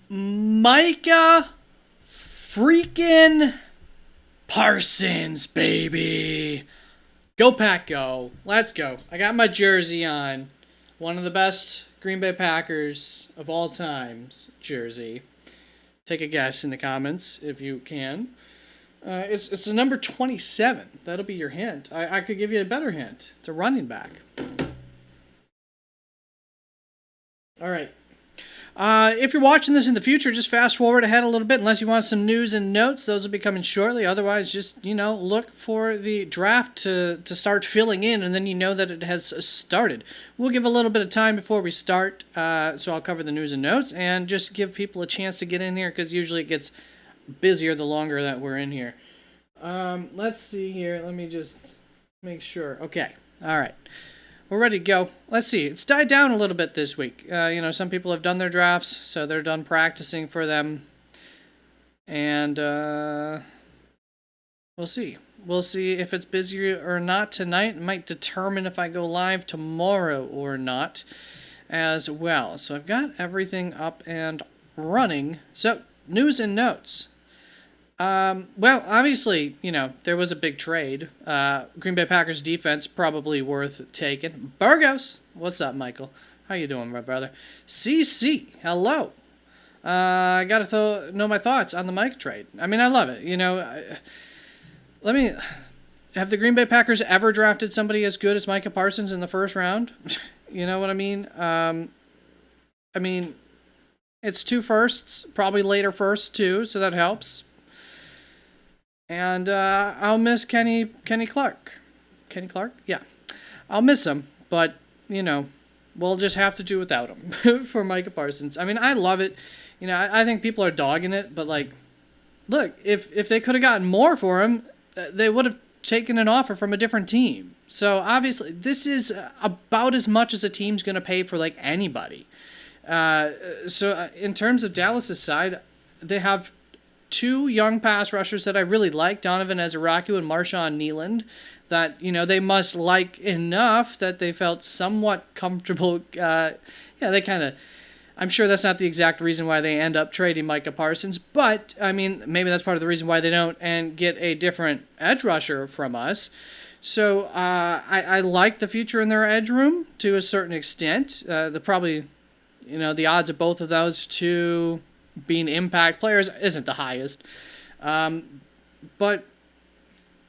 Micah freaking Parsons, baby. Go Pack Go. Let's go. I got my jersey on. One of the best Green Bay Packers of all times jersey. Take a guess in the comments if you can. It's the number 27. That'll be your hint. I could give you a better hint. It's a running back. All right. If you're watching this in the future, just fast forward ahead a little bit unless you want some news and notes. Those will be coming shortly. Otherwise, just, look for the draft to start filling in, and then you know that it has started. We'll give a little bit of time before we start, so I'll cover the news and notes and just give people a chance to get in here because usually it gets busier the longer that we're in here. Let's see here. Let me just make sure. Okay. All right. We're ready to go. Let's see. It's died down a little bit this week. Some people have done their drafts, so they're done practicing for them. And we'll see. We'll see if it's busier or not tonight. It might determine if I go live tomorrow or not as well. So I've got everything up and running. So, news and notes. Well, obviously, there was a big trade. Green Bay Packers defense probably worth taking. Burgos, what's up, Michael? How you doing, my brother? CC, hello. I gotta know my thoughts on the Mike trade. I mean, I love it. Have the Green Bay Packers ever drafted somebody as good as Micah Parsons in the first round? You know what I mean? It's two firsts, probably later firsts too, so that helps. And I'll miss Kenny Clark. Kenny Clark? Yeah. I'll miss him, but, we'll just have to do without him for Micah Parsons. I mean, I love it. I think people are dogging it, but, look, if they could have gotten more for him, they would have taken an offer from a different team. So, obviously, this is about as much as a team's going to pay for, anybody. So, in terms of Dallas' side, they have two young pass rushers that I really like, Donovan Ezeraku and Marshawn Nealand, that, they must like enough that they felt somewhat comfortable. I'm sure that's not the exact reason why they end up trading Micah Parsons, but, maybe that's part of the reason why they don't and get a different edge rusher from us. So I like the future in their edge room to a certain extent. The odds of both of those two being impact players isn't the highest. But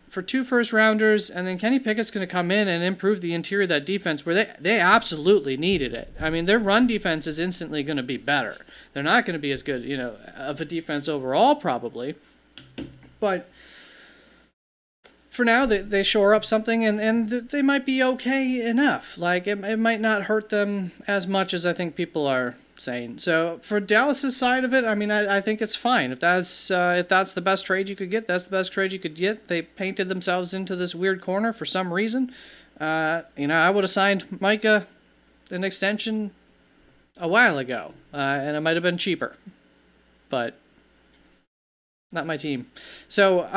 for two first rounders, and then Kenny Pickett's going to come in and improve the interior of that defense where they absolutely needed it. Their run defense is instantly going to be better. They're not going to be as good, of a defense overall probably. But for now, they shore up something, and they might be okay enough. It might not hurt them as much as I think people are saying. So for Dallas's side of it, I think it's fine. If that's the best trade you could get, that's the best trade you could get. They painted themselves into this weird corner for some reason. I would have signed Micah an extension a while ago, and it might have been cheaper, but not my team. So,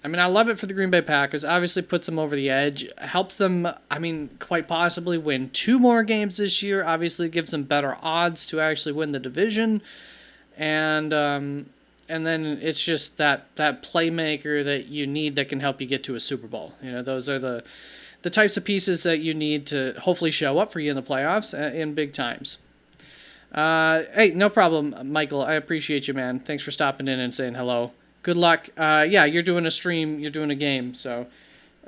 I love it for the Green Bay Packers. Obviously puts them over the edge. Helps them, quite possibly win 2 more games this year. Obviously gives them better odds to actually win the division. And then it's just that playmaker that you need that can help you get to a Super Bowl. Those are the types of pieces that you need to hopefully show up for you in the playoffs in big times. Hey, no problem, Michael. I appreciate you, man. Thanks for stopping in and saying hello. Good luck. You're doing a stream. You're doing a game. So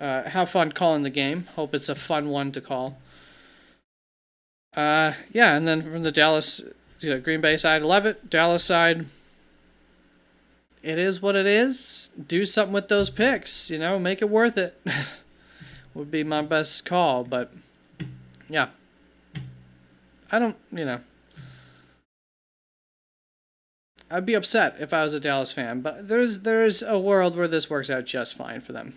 have fun calling the game. Hope it's a fun one to call. And then from the Green Bay side, I love it. Dallas side, it is what it is. Do something with those picks. Make it worth it. Would be my best call. But, yeah. I don't, I'd be upset if I was a Dallas fan, but there's a world where this works out just fine for them.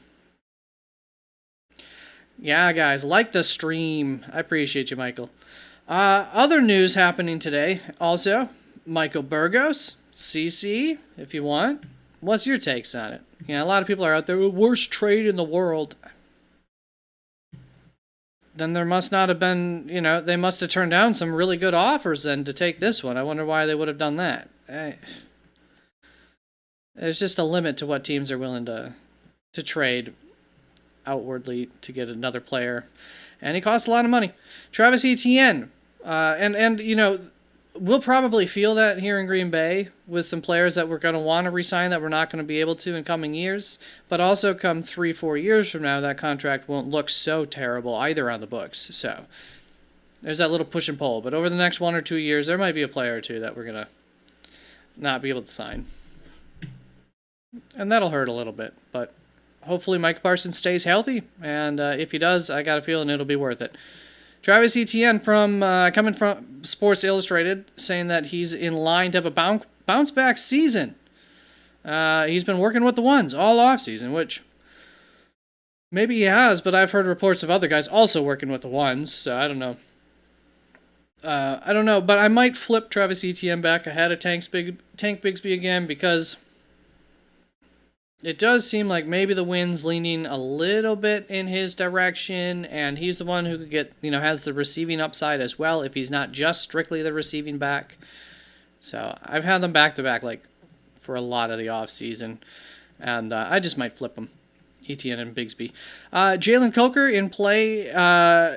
Yeah, guys, like the stream. I appreciate you, Michael. Other news happening today, also, Michael Burgos, CC, if you want. What's your takes on it? A lot of people are out there, worst trade in the world. then there must not have been, they must have turned down some really good offers then to take this one. I wonder why they would have done that. There's just a limit to what teams are willing to trade outwardly to get another player. And he costs a lot of money. Travis Etienne. We'll probably feel that here in Green Bay with some players that we're going to want to resign that we're not going to be able to in coming years. But also come 3-4 years from now, that contract won't look so terrible either on the books. So there's that little push and pull. But over the next 1 or 2 years, there might be a player or two that we're going to not be able to sign. And that'll hurt a little bit. But hopefully Mike Parsons stays healthy. And if he does, I got a feeling it'll be worth it. Travis Etienne coming from Sports Illustrated saying that he's in line to have a bounce back season. He's been working with the ones all off season, which maybe he has, but I've heard reports of other guys also working with the ones, so I don't know. But I might flip Travis Etienne back ahead of Tank Bigsby again because it does seem like maybe the wind's leaning a little bit in his direction, and he's the one who could get, has the receiving upside as well if he's not just strictly the receiving back. So I've had them back-to-back, for a lot of the offseason, and I just might flip them, Etienne and Bigsby. Jalen Coker in play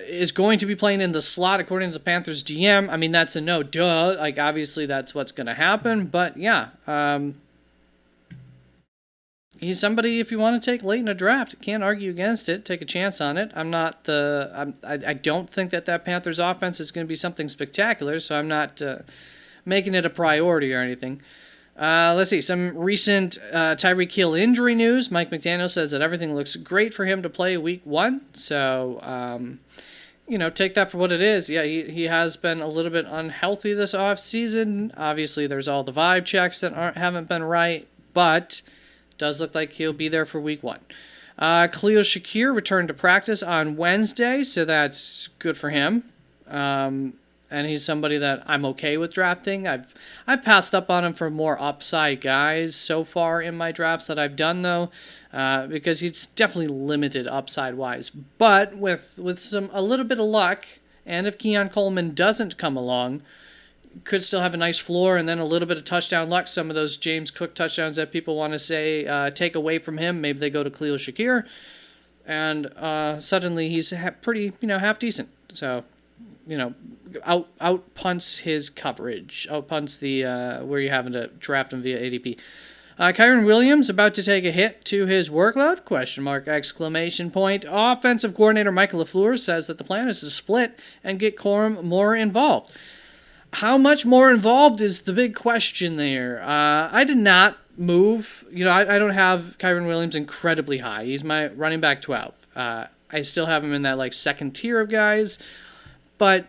is going to be playing in the slot, according to the Panthers GM. I mean, that's a no, duh. Obviously that's what's going to happen, but yeah, he's somebody, if you want to take late in a draft, can't argue against it. Take a chance on it. I don't think that Panthers offense is going to be something spectacular, so I'm not making it a priority or anything. Let's see, some recent Tyreek Hill injury news. Mike McDaniel says that everything looks great for him to play week 1. So, take that for what it is. Yeah, he has been a little bit unhealthy this offseason. Obviously, there's all the vibe checks that haven't been right, but does look like he'll be there for week 1. Khalil Shakir returned to practice on Wednesday, so that's good for him. And he's somebody that I'm okay with drafting. I've passed up on him for more upside guys so far in my drafts that I've done, though, because he's definitely limited upside-wise. But with a little bit of luck, and if Keon Coleman doesn't come along, could still have a nice floor and then a little bit of touchdown luck. Some of those James Cook touchdowns that people want to say take away from him, maybe they go to Khalil Shakir, and suddenly he's pretty, half decent. So, out punts his coverage, out punts the where you're having to draft him via ADP. Kyron Williams about to take a hit to his workload? ? Offensive coordinator Michael LaFleur says that the plan is to split and get Corum more involved. How much more involved is the big question there. I did not move. I don't have Kyron Williams incredibly high. He's my running back 12. I still have him in that second tier of guys, but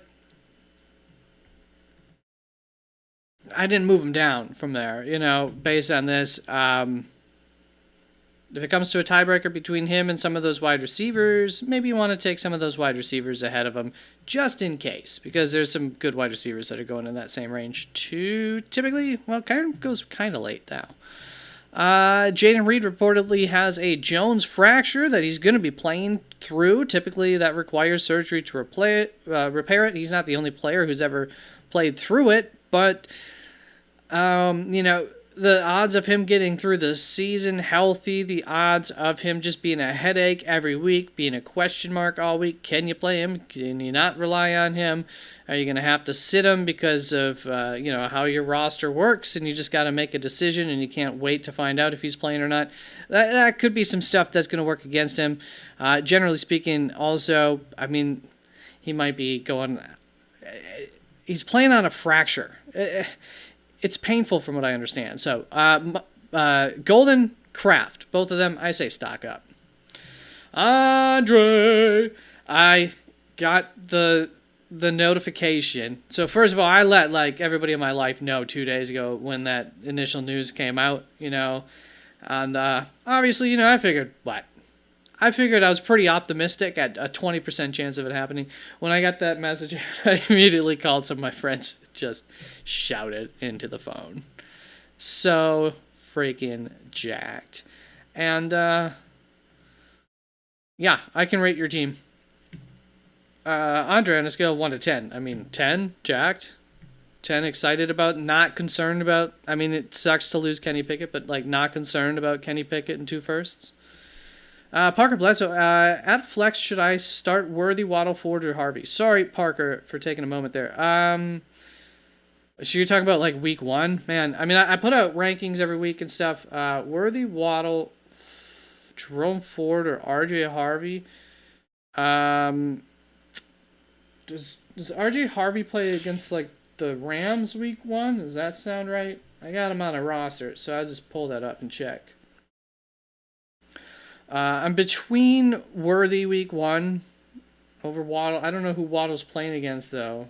I didn't move him down from there, based on this. If it comes to a tiebreaker between him and some of those wide receivers, maybe you want to take some of those wide receivers ahead of him just in case, because there's some good wide receivers that are going in that same range too. Typically, Kyron goes kind of late now. Jaden Reed reportedly has a Jones fracture that he's going to be playing through. Typically, that requires surgery to repair it. He's not the only player who's ever played through it, but the odds of him getting through the season healthy, the odds of him just being a headache every week, being a question mark all week. Can you play him? Can you not rely on him? Are you going to have to sit him because of how your roster works, and you just got to make a decision and you can't wait to find out if he's playing or not? That could be some stuff that's going to work against him. Generally speaking, also, he might be going... He's playing on a fracture. It's painful from what I understand. So, Golden, Kraft, both of them, I say stock up. Andre, I got the notification. So first of all, I let everybody in my life know 2 days ago when that initial news came out, and obviously, I figured what? I figured I was pretty optimistic at a 20% chance of it happening. When I got that message, I immediately called some of my friends, just shouted into the phone. So freaking jacked. And, yeah, I can rate your team. Andre, on a scale of 1 to 10, I mean, 10, jacked. 10, excited about, not concerned about. I mean, it sucks to lose Kenny Pickett, but, like, not concerned about Kenny Pickett and 2 firsts. Parker Bledsoe, at flex, should I start Worthy, Waddle, Ford, or Harvey? Sorry, Parker, for taking a moment there. So you're talking about, like, week 1? Man, I mean, I put out rankings every week and stuff. Worthy, Waddle, Jerome Ford, or RJ Harvey. Does RJ Harvey play against, like, the Rams week 1? Does that sound right? I got him on a roster, so I'll just pull that up and check. I'm between Worthy week 1 over Waddle. I don't know who Waddle's playing against, though.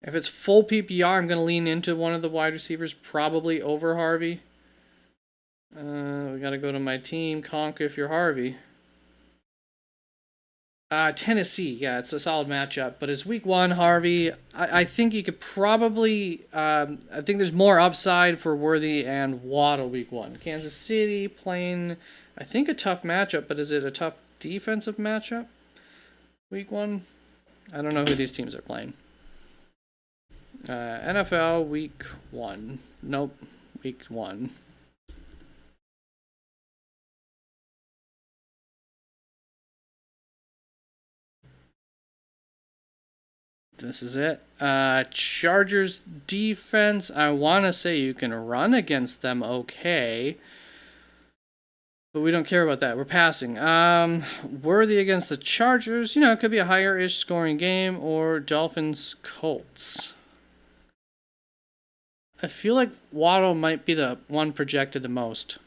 If it's full PPR, I'm going to lean into one of the wide receivers, probably over Harvey. We got to go to my team. Conquer if you're Harvey. Tennessee, yeah, it's a solid matchup. But it's week 1, Harvey. I think you could probably... I think there's more upside for Worthy and Waddle week 1. Kansas City playing, I think, a tough matchup, but is it a tough defensive matchup week 1? I don't know who these teams are playing. NFL week 1. Nope, week 1. This is it. Chargers defense. I want to say you can run against them okay. But we don't care about that. We're passing. Worthy against the Chargers. You know, it could be a higher-ish scoring game. Or Dolphins Colts. I feel like Waddle might be the one projected the most.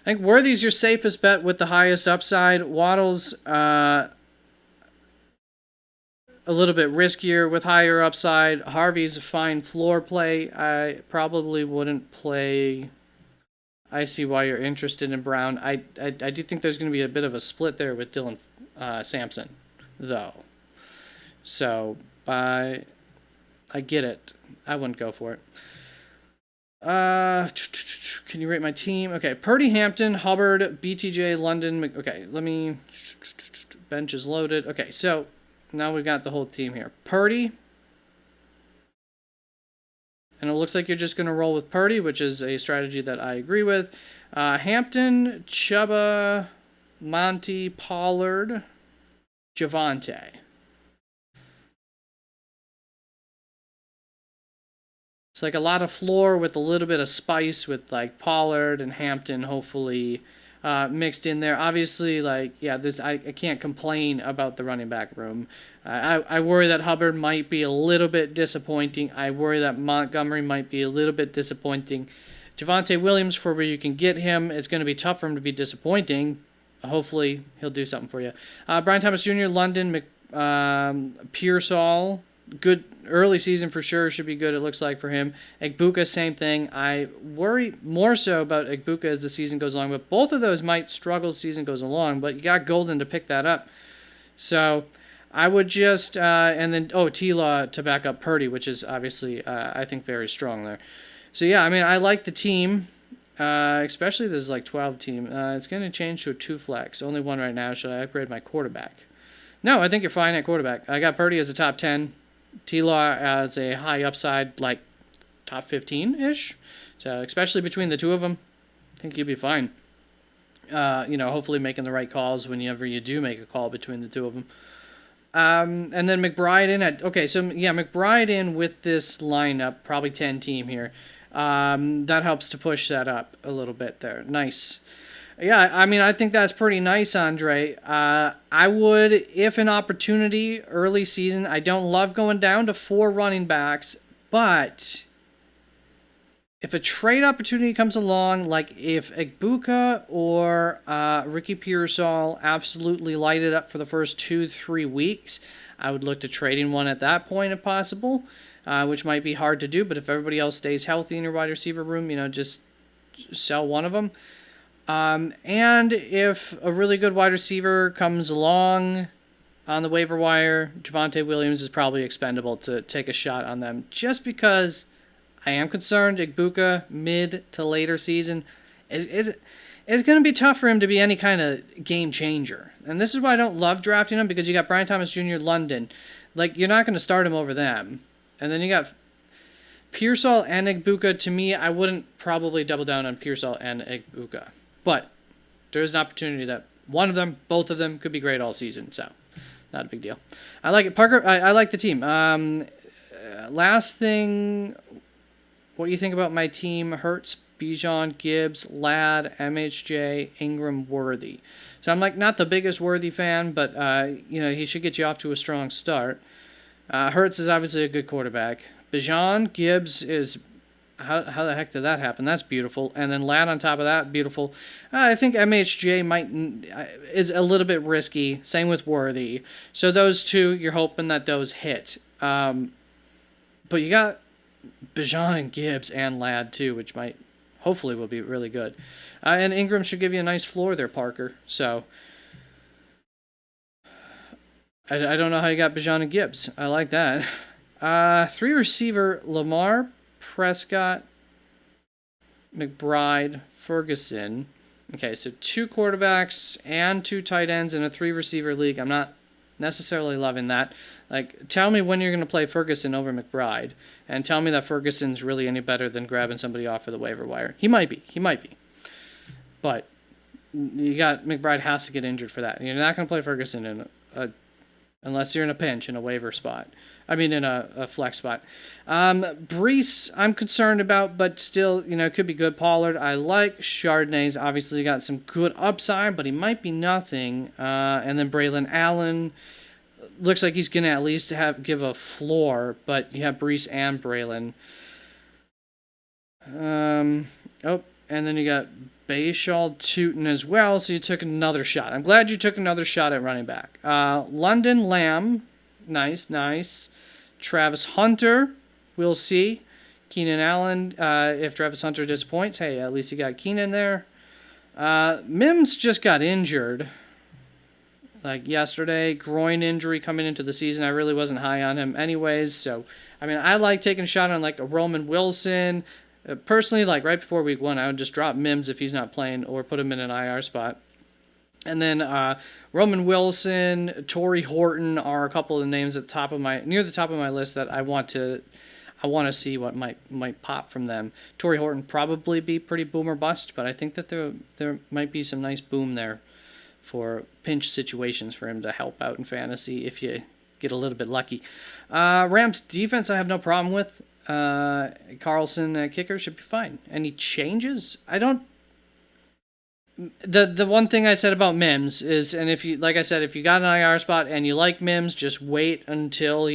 I think Worthy's your safest bet with the highest upside. Waddle's a little bit riskier with higher upside. Harvey's a fine floor play. I probably wouldn't play. I see why you're interested in Brown. I do think there's going to be a bit of a split there with Dylan Sampson, though. So, I get it. I wouldn't go for it. Can you rate my team? Okay, Purdy, Hampton, Hubbard, BTJ, London. Okay, let me... Bench is loaded. Okay, so now we've got the whole team here. Purdy. And it looks like you're just going to roll with Purdy, which is a strategy that I agree with. Hampton, Chuba, Monty, Pollard, Javonte. It's like a lot of floor with a little bit of spice with like Pollard and Hampton hopefully mixed in there. Obviously, like, yeah, I can't complain about the running back room. I worry that Hubbard might be a little bit disappointing. I worry that Montgomery might be a little bit disappointing. Javonte Williams, for where you can get him, it's going to be tough for him to be disappointing. Hopefully, he'll do something for you. Brian Thomas Jr., London, Pearsall. Good early season for sure. Should be good, it looks like, for him. Egbuka, same thing. I worry more so about Egbuka as the season goes along, but both of those might struggle as the season goes along, but you got Golden to pick that up. So I would just, and then, T-Law to back up Purdy, which is obviously, I think, very strong there. So yeah, I mean, I like the team, especially this like 12 team. It's going to change to a 2 flex. Only one right now. Should I upgrade my quarterback? No, I think you're fine at quarterback. I got Purdy as a top 10. T-Law as a high upside, like top 15-ish. So especially between the two of them, I think you'll be fine. Hopefully making the right calls whenever you do make a call between the two of them. And then McBride in McBride in with this lineup, probably 10 team here. That helps to push that up a little bit there. Nice. Yeah, I mean, I think that's pretty nice, Andre. I would, if an opportunity, early season, I don't love going down to 4 running backs, but if a trade opportunity comes along, like if Egbuka or Ricky Pearsall absolutely light it up for the first 2-3 weeks, I would look to trading one at that point if possible, which might be hard to do, but if everybody else stays healthy in your wide receiver room, just sell one of them. And if a really good wide receiver comes along on the waiver wire, Javonte Williams is probably expendable to take a shot on them. Just because I am concerned, Egbuka, mid to later season, it's going to be tough for him to be any kind of game changer. And this is why I don't love drafting him, because you got Brian Thomas Jr., London. Like, you're not going to start him over them. And then you got Pearsall and Egbuka. To me, I wouldn't probably double down on Pearsall and Egbuka. But there is an opportunity that one of them, both of them, could be great all season. So, not a big deal. I like it. Parker, I like the team. Last thing, what do you think about my team? Hurts, Bijan, Gibbs, Ladd, MHJ, Ingram, Worthy. So I'm like not the biggest Worthy fan, but he should get you off to a strong start. Hurts is obviously a good quarterback. Bijan, Gibbs is how the heck did that happen? That's beautiful. And then Ladd on top of that, beautiful. I think MHJ is a little bit risky. Same with Worthy. So those two, you're hoping that those hit. But you got Bijan and Gibbs and Ladd too, which hopefully will be really good. And Ingram should give you a nice floor there, Parker. So I don't know how you got Bijan and Gibbs. I like that. 3 receiver, Lamar, Prescott, McBride, Ferguson. Okay, so 2 quarterbacks and 2 tight ends in a 3 receiver league. I'm not necessarily loving that. Like, tell me when you're going to play Ferguson over McBride, and tell me that Ferguson's really any better than grabbing somebody off of the waiver wire. He might be. But you got McBride has to get injured for that. You're not going to play Ferguson unless you're in a pinch in a waiver spot. I mean, in a flex spot. Brees, I'm concerned about, but still, could be good. Pollard, I like. Chardonnay's obviously got some good upside, but he might be nothing. And then Braylon Allen looks like he's going to at least give a floor, but you have Brees and Braylon. And then you got Bayshall Tootin as well, so you took another shot. I'm glad you took another shot at running back. London Lamb, nice. Travis Hunter, we'll see. Keenan Allen, if Travis Hunter disappoints, hey, at least you got Keenan there. Mims just got injured, like yesterday. Groin injury coming into the season. I really wasn't high on him anyways, so, I like taking a shot on, like, a Roman Wilson. Personally, like, right before week 1, I would just drop Mims if he's not playing or put him in an IR spot. And then Roman Wilson, Torrey Horton are a couple of the names at near the top of my list that I want to see what might pop from them. Torrey Horton probably be pretty boom or bust, but I think that there might be some nice boom there for pinch situations for him to help out in fantasy if you get a little bit lucky. Rams defense I have no problem with. Carlson kicker should be fine. Any changes? The one thing I said about Mims is, and if you got an IR spot and you like Mims, just wait until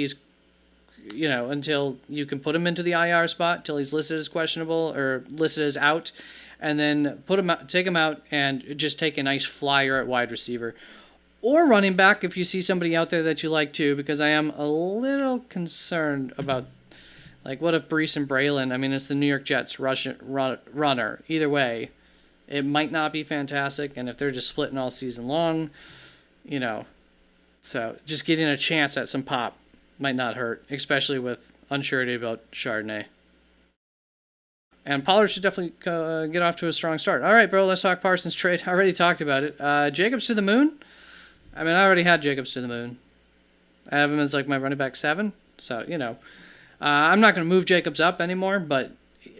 until you can put him into the IR spot, till he's listed as questionable or listed as out, and then take him out and just take a nice flyer at wide receiver. Or running back if you see somebody out there that you like too, because I am a little concerned about, like, what if Brees and Braylon, it's the New York Jets runner. Either way, it might not be fantastic, and if they're just splitting all season long, so just getting a chance at some pop might not hurt, especially with unsurety about Chardonnay. And Pollard should definitely get off to a strong start. All right, bro, let's talk Parsons trade. I already talked about it. Jacobs to the moon? I already had Jacobs to the moon. I have him as, like, my running back 7, so, I'm not going to move Jacobs up anymore, but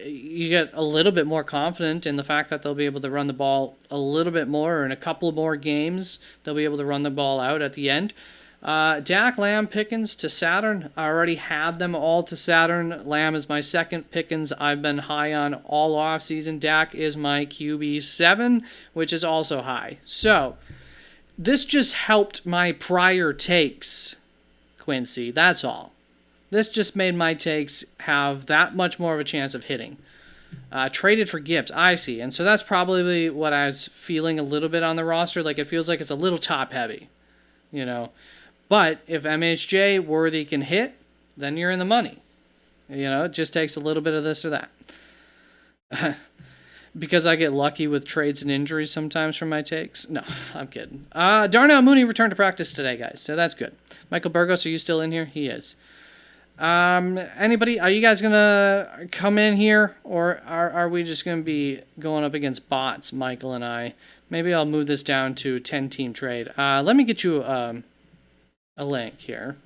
you get a little bit more confident in the fact that they'll be able to run the ball a little bit more, or in a couple more games, they'll be able to run the ball out at the end. Dak, Lamb, Pickens to Saturn. I already had them all to Saturn. Lamb is my second. Pickens I've been high on all offseason. Dak is my QB7, which is also high. So, this just helped my prior takes, Quincy. That's all. This just made my takes have that much more of a chance of hitting. Traded for Gibbs, I see. And so that's probably what I was feeling a little bit on the roster. Like, it feels like it's a little top-heavy, But if MHJ Worthy can hit, then you're in the money. It just takes a little bit of this or that. Because I get lucky with trades and injuries sometimes from my takes. No, I'm kidding. Darnell Mooney returned to practice today, guys, so that's good. Michael Burgos, are you still in here? He is. Anybody? Are you guys gonna come in here, or are we just gonna be going up against bots, Michael and I? Maybe I'll move this down to 10-team trade. Let me get you a link here.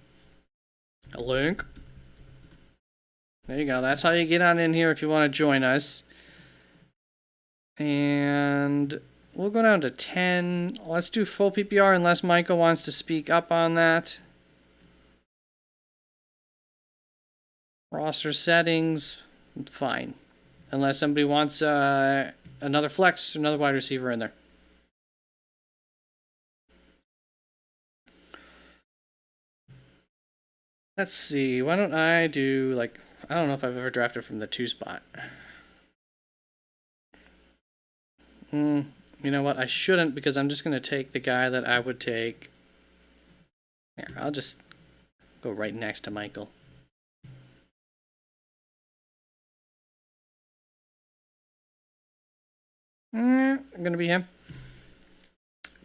A link. There you go. That's how you get on in here if you want to join us. And we'll go down to 10. Let's do full PPR unless Michael wants to speak up on that. Roster settings, fine. Unless somebody wants another flex, another wide receiver in there. Let's see. Why don't I do, like, I don't know if I've ever drafted from the 2 spot. You know what? I shouldn't, because I'm just going to take the guy that I would take. Here, I'll just go right next to Michael. I'm going to be him.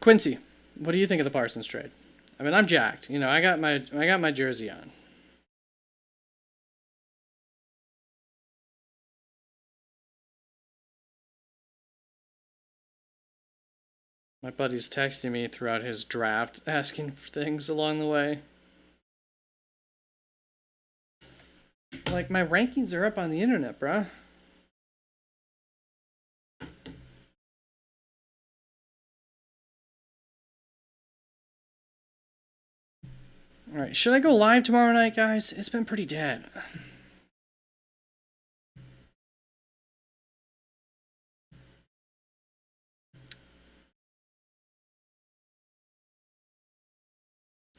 Quincy, what do you think of the Parsons trade? I mean, I'm jacked. You know, I got my jersey on. My buddy's texting me throughout his draft, asking for things along the way. Like, my rankings are up on the internet, bruh. Alright, should I go live tomorrow night, guys? It's been pretty dead.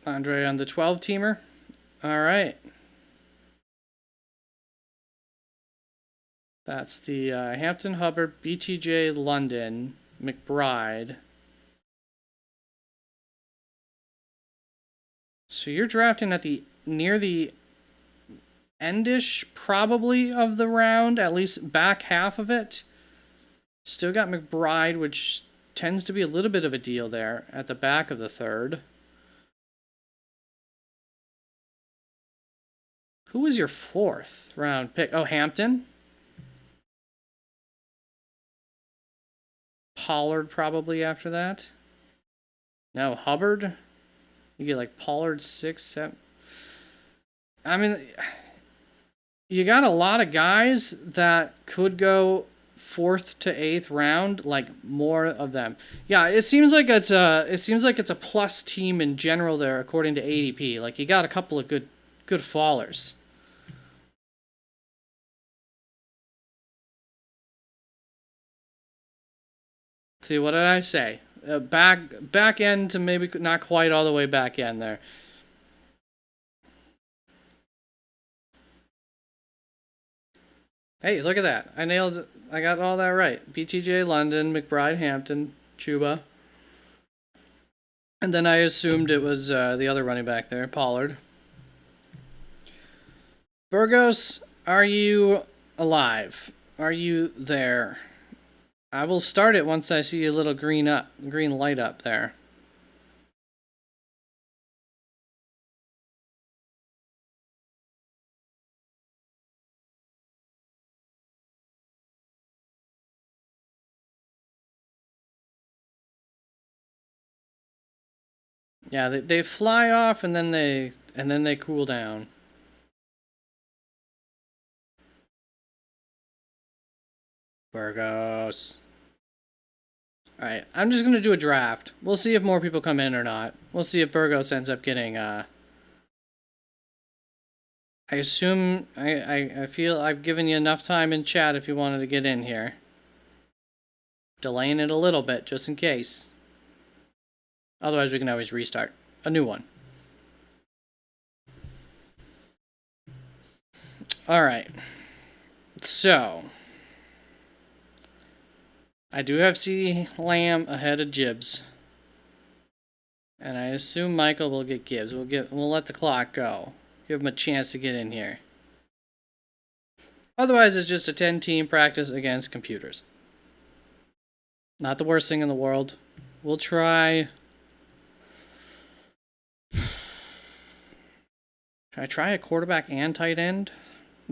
Andre on the 12-teamer. Alright. That's the Hampton, Hubbard, BTJ, London, McBride. So you're drafting at the near the endish, probably, of the round, at least back half of it. Still got McBride, which tends to be a little bit of a deal there at the back of the third. Who was your 4th round pick? Oh, Hampton? Pollard probably after that. No, Hubbard. You get like Pollard 6, 7. I mean, you got a lot of guys that could go 4th to 8th round, like more of them. Yeah, it seems like it's a plus team in general there according to ADP. Like you got a couple of good fallers. See, what did I say? Back end to maybe not quite all the way back end there. Hey, look at that. I got all that right. BTJ, London, McBride, Hampton, Chuba. And then I assumed it was the other running back there, Pollard. Burgos, are you alive? Are you there? I will start it once I see a little green light up there. Yeah, they fly off and then they cool down. Burgos. Alright, I'm just going to do a draft. We'll see if more people come in or not. We'll see if Burgos ends up getting, I assume, I feel I've given you enough time in chat if you wanted to get in here. Delaying it a little bit, just in case. Otherwise, we can always restart a new one. Alright. So, I do have C. Lamb ahead of Gibbs. And I assume Michael will get Gibbs. We'll let the clock go. Give him a chance to get in here. Otherwise, it's just a 10-team practice against computers. Not the worst thing in the world. We'll try Can I try a quarterback and tight end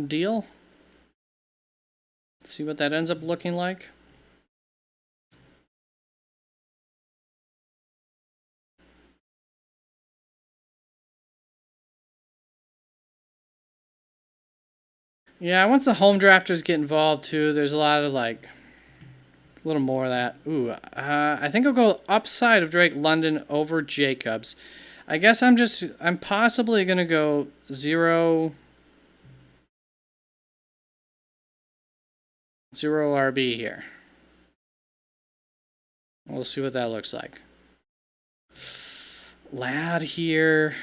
deal? See what that ends up looking like. Yeah, once the home drafters get involved too, there's a lot of like a little more of that. Ooh, I think I'll go upside of Drake London over Jacobs. I guess I'm possibly gonna go 0 RB here. We'll see what that looks like. Lad here.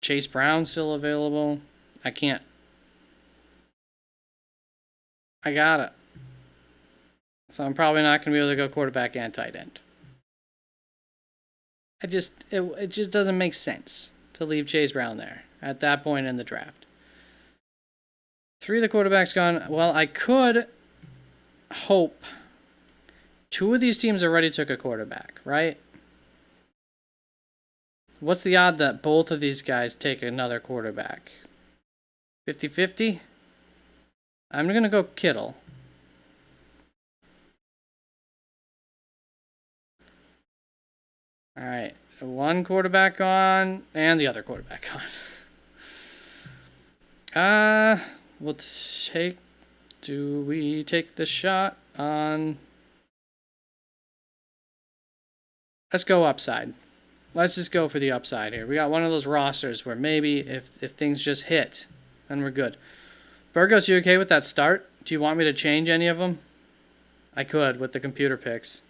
Chase Brown still available. I can't. I got it. So I'm probably not going to be able to go quarterback and tight end. It just doesn't make sense to leave Chase Brown there at that point in the draft. 3 of the quarterbacks gone. Well, I could hope 2 of these teams already took a quarterback, right? What's the odd that both of these guys take another quarterback? 50-50? I'm going to go Kittle. All right. 1 quarterback on and the other quarterback on. We'll take... Do we take the shot on... Let's go upside. Let's just go for the upside here. We got one of those rosters where maybe if things just hit, then we're good. Burgos, you okay with that start? Do you want me to change any of them? I could with the computer picks.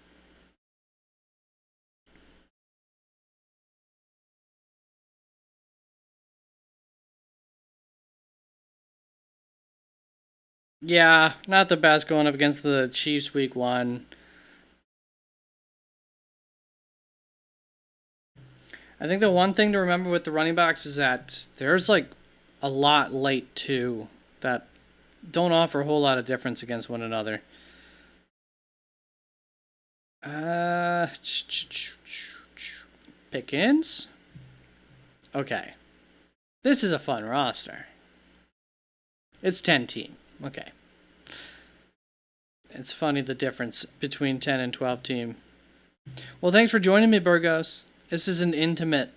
Yeah, not the best going up against the Chiefs week 1. I think the one thing to remember with the running backs is that there's like a lot late too that don't offer a whole lot of difference against one another. Pickens? Okay. This is a fun roster. It's 10 team. Okay. It's funny the difference between 10 and 12 team. Well, thanks for joining me, Burgos. This is an intimate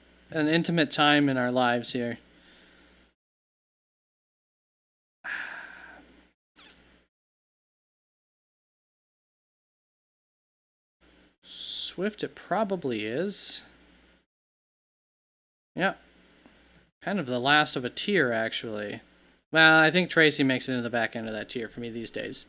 time in our lives here. Swift it probably is. Yeah. Kind of the last of a tier, actually. Well, I think Tracy makes it into the back end of that tier for me these days.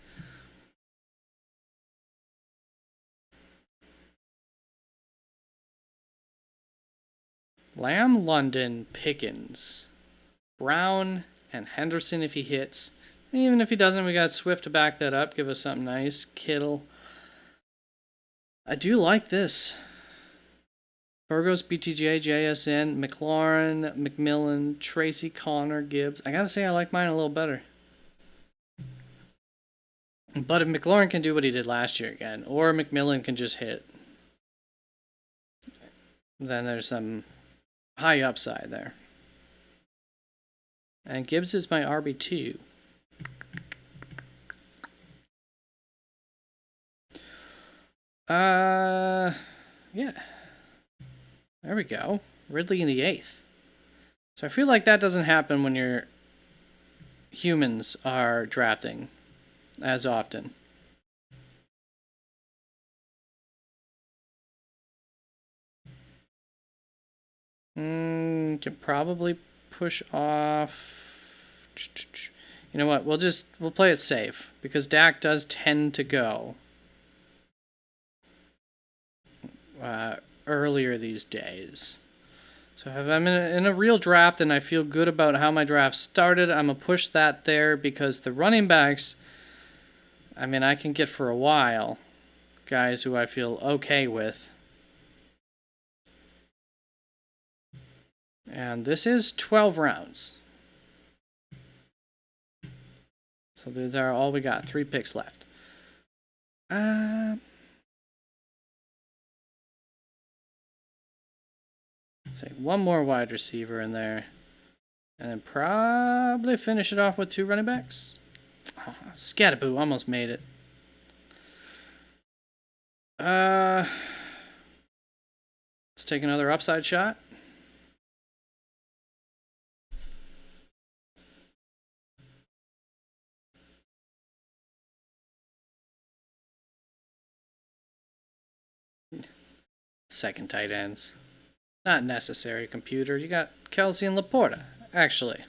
Lamb, London, Pickens, Brown, and Henderson if he hits. Even if he doesn't, we got Swift to back that up. Give us something nice. Kittle. I do like this. Burgos, BTJ, JSN, McLaurin, McMillan, Tracy, Connor, Gibbs. I gotta say I like mine a little better. But if McLaurin can do what he did last year again, or McMillan can just hit, then there's some high upside there. And Gibbs is my RB2. Yeah. There we go. Ridley in the 8th. So I feel like that doesn't happen when your humans are drafting as often. Can probably push off. You know what? We'll play it safe because Dak does tend to go earlier these days. So if I'm in a real draft and I feel good about how my draft started, I'm going to push that there because the running backs, I mean, I can get for a while guys who I feel okay with. And this is 12 rounds. So these are all we got. 3 picks left. Take one more wide receiver in there. And then probably finish it off with 2 running backs. Oh, Scataboo almost made it. Let's take another upside shot. Second tight ends. Not necessary, computer. You got Kelsey and Laporta, actually.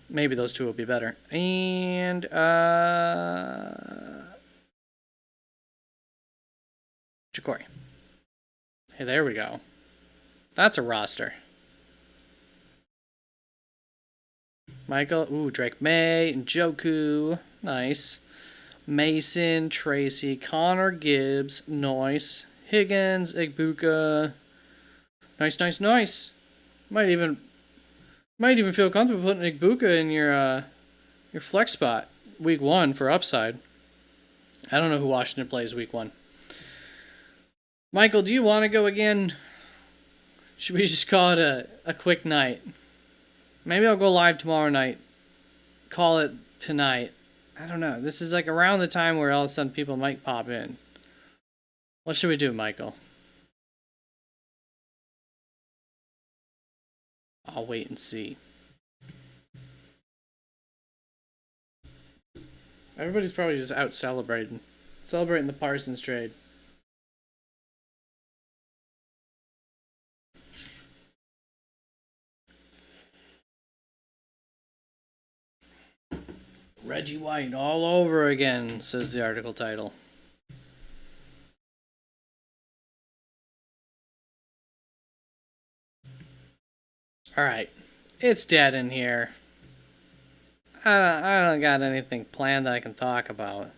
Maybe those two will be better. And, Ja'Cory. Hey, there we go. That's a roster. Michael, ooh, Drake May, Njoku, nice. Mason, Tracy, Connor Gibbs, nice. Higgins, Igbuka, nice, nice, nice. Might even feel comfortable putting Igbuka in your flex spot week 1 for upside. I don't know who Washington plays week 1. Michael, do you want to go again? Should we just call it a quick night? Maybe I'll go live tomorrow night. Call it tonight. I don't know. This is like around the time where all of a sudden people might pop in. What should we do, Michael? I'll wait and see. Everybody's probably just out celebrating. Celebrating the Parsons trade. Reggie White all over again, says the article title. Alright, it's dead in here. I don't got anything planned that I can talk about.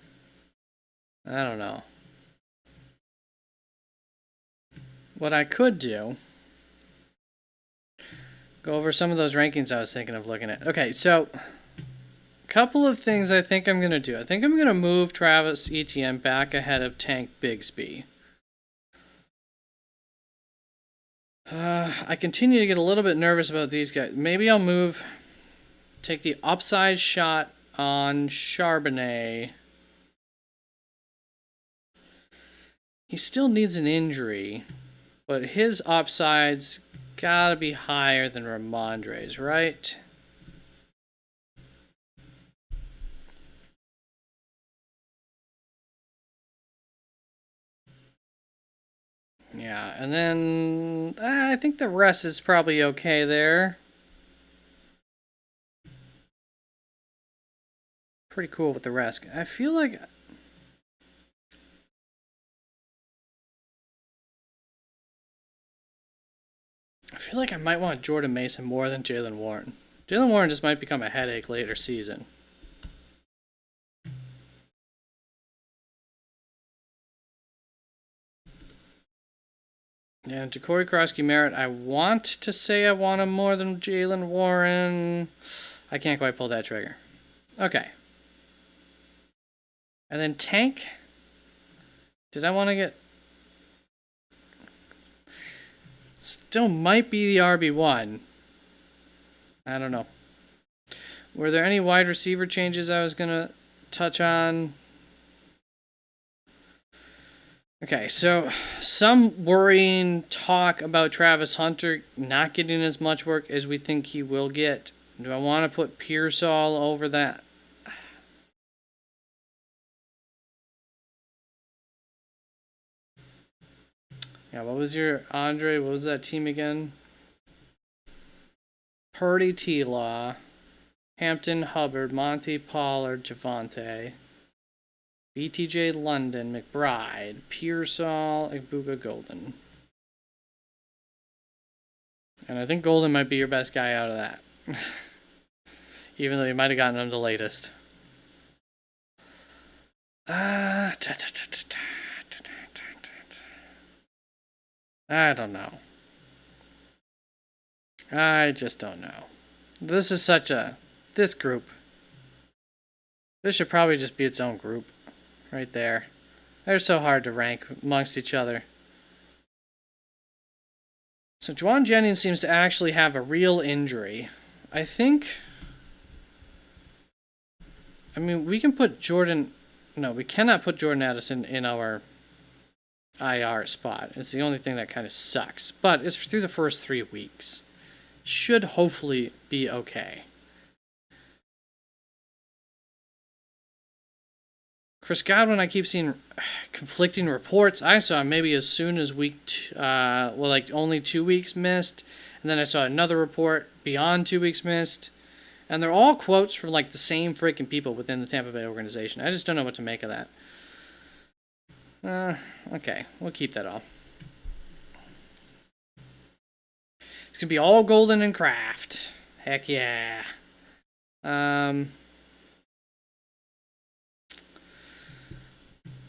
I don't know. What I could do, go over some of those rankings I was thinking of looking at. Okay, so a couple of things I think I'm going to do. I think I'm going to move Travis Etienne back ahead of Tank Bigsby. I continue to get a little bit nervous about these guys. Maybe I'll take the upside shot on Charbonnet. He still needs an injury, but his upside's gotta be higher than Ramondre's, right? Yeah, and then I think the rest is probably okay there. Pretty cool with the rest. I feel like I might want Jordan Mason more than Jalen Warren. Jalen Warren just might become a headache later season. Yeah, Ja'Cory Krosky-Merritt, I want to say I want him more than Jalen Warren. I can't quite pull that trigger. Okay. And then Tank. Did I want to get... Still might be the RB1. I don't know. Were there any wide receiver changes I was going to touch on? Okay, so some worrying talk about Travis Hunter not getting as much work as we think he will get. Do I want to put Pearsall over that? Yeah, what was your Andre? What was that team again? Purdy, T-Law, Hampton, Hubbard, Monty, Pollard, Javante, BTJ, London, McBride, Pearsall, Igbuka, Golden. And I think Golden might be your best guy out of that. Even though you might have gotten him the latest. I don't know. I just don't know. This is such a... This group. This should probably just be its own group. Right there. They're so hard to rank amongst each other. So Juwan Jennings seems to actually have a real injury. I mean, we can put Jordan... No, we cannot put Jordan Addison in our IR spot. It's the only thing that kind of sucks. But it's through the first 3 weeks. Should hopefully be okay. Chris Godwin, I keep seeing conflicting reports. I saw him maybe as soon as only 2 weeks missed. And then I saw another report beyond 2 weeks missed. And they're all quotes from like the same freaking people within the Tampa Bay organization. I just don't know what to make of that. Okay, we'll keep that all. It's gonna be all Golden and Kraft. Heck yeah.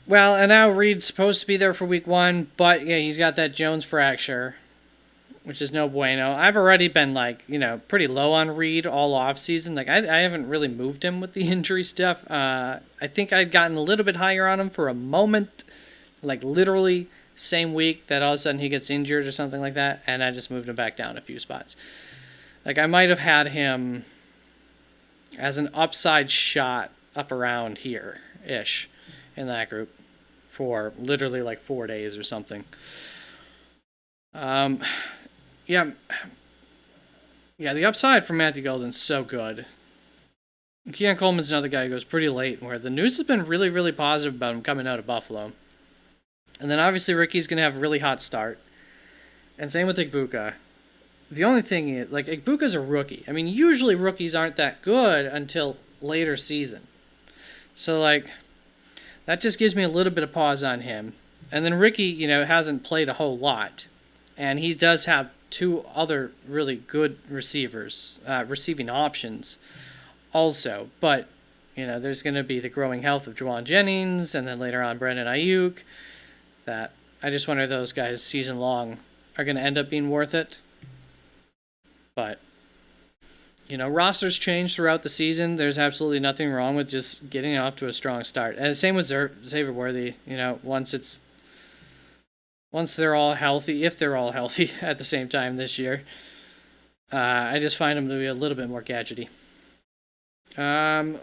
Well, and now Reed's supposed to be there for week 1, but yeah, he's got that Jones fracture, which is no bueno. I've already been pretty low on Reed all off season. Like I haven't really moved him with the injury stuff. I think I'd gotten a little bit higher on him for a moment, like literally same week that all of a sudden he gets injured or something like that, and I just moved him back down a few spots. Like I might have had him as an upside shot up around here-ish in that group for literally like 4 days or something. Yeah, the upside from Matthew Golden's so good. Keon Coleman's another guy who goes pretty late, where the news has been really, really positive about him coming out of Buffalo. And then obviously Ricky's going to have a really hot start. And same with Igbuka. The only thing is, like, Igbuka's a rookie. I mean, usually rookies aren't that good until later season. So, like, that just gives me a little bit of pause on him. And then Ricky, hasn't played a whole lot. And he does have 2 other really good receivers, receiving options also. But, there's going to be the growing health of Juwan Jennings, and then later on Brandon Ayuk. That I just wonder if those guys season long are going to end up being worth it. But, rosters change throughout the season. There's absolutely nothing wrong with just getting off to a strong start. And the same with Xavier Worthy. Once they're all healthy, if they're all healthy at the same time this year, I just find them to be a little bit more gadgety.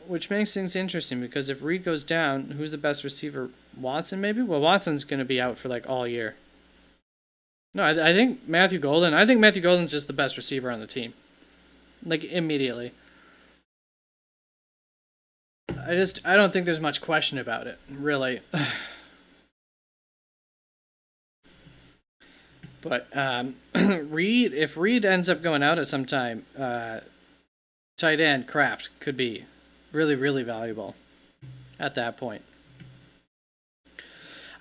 Which makes things interesting, because if Reed goes down, who's the best receiver? Watson, maybe? Well, Watson's going to be out for like all year. No, I think Matthew Golden's just the best receiver on the team. Like, immediately. I don't think there's much question about it, really. But Reed, if Reed ends up going out at some time, tight end Kraft could be really, really valuable at that point.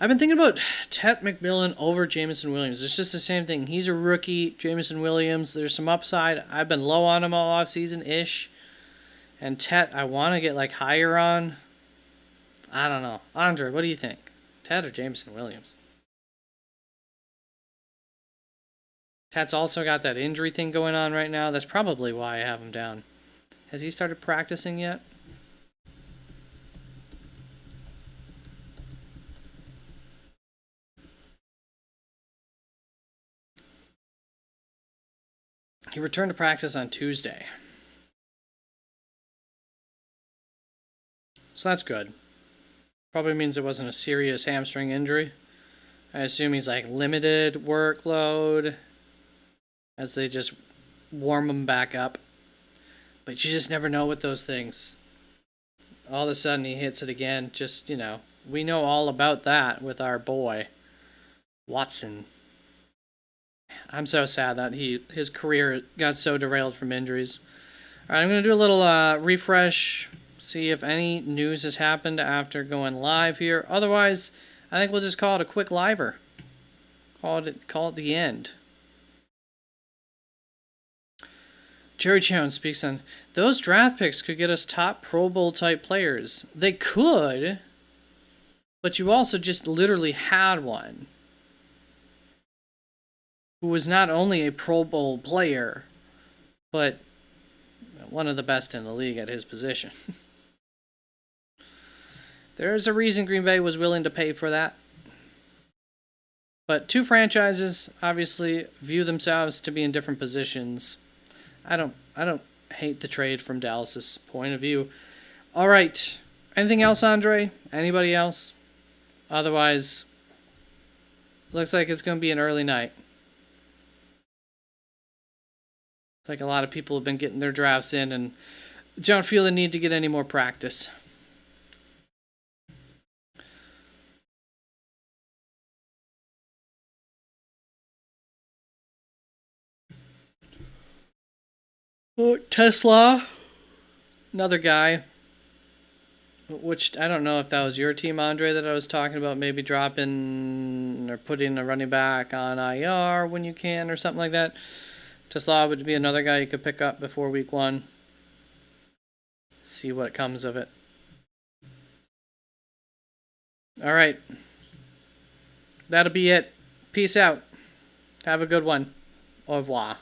I've been thinking about Tet McMillan over Jameson Williams. It's just the same thing. He's a rookie. Jameson Williams, there's some upside. I've been low on him all offseason-ish. And Tet, I want to get like higher on. I don't know. Andre, what do you think? Tet or Jameson Williams? Tet's also got that injury thing going on right now. That's probably why I have him down. Has he started practicing yet? He returned to practice on Tuesday. So that's good. Probably means it wasn't a serious hamstring injury. I assume he's like limited workload as they just warm him back up. But you just never know with those things. All of a sudden he hits it again. Just, we know all about that with our boy, Watson. I'm so sad that his career got so derailed from injuries. All right, I'm going to do a little refresh, see if any news has happened after going live here. Otherwise, I think we'll just call it a quick liver. Call it the end. Jerry Jones speaks on, those draft picks could get us top Pro Bowl type players. They could, but you also just literally had one who was not only a Pro Bowl player, but one of the best in the league at his position. There's a reason Green Bay was willing to pay for that. But two franchises obviously view themselves to be in different positions. I don't hate the trade from Dallas's point of view. All right. Anything else, Andre? Anybody else? Otherwise, looks like it's going to be an early night. It's like a lot of people have been getting their drafts in and don't feel the need to get any more practice. Oh, Tesla, another guy, which I don't know if that was your team, Andre, that I was talking about, maybe dropping or putting a running back on IR when you can or something like that. Tesla would be another guy you could pick up before week 1. See what comes of it. All right. That'll be it. Peace out. Have a good one. Au revoir.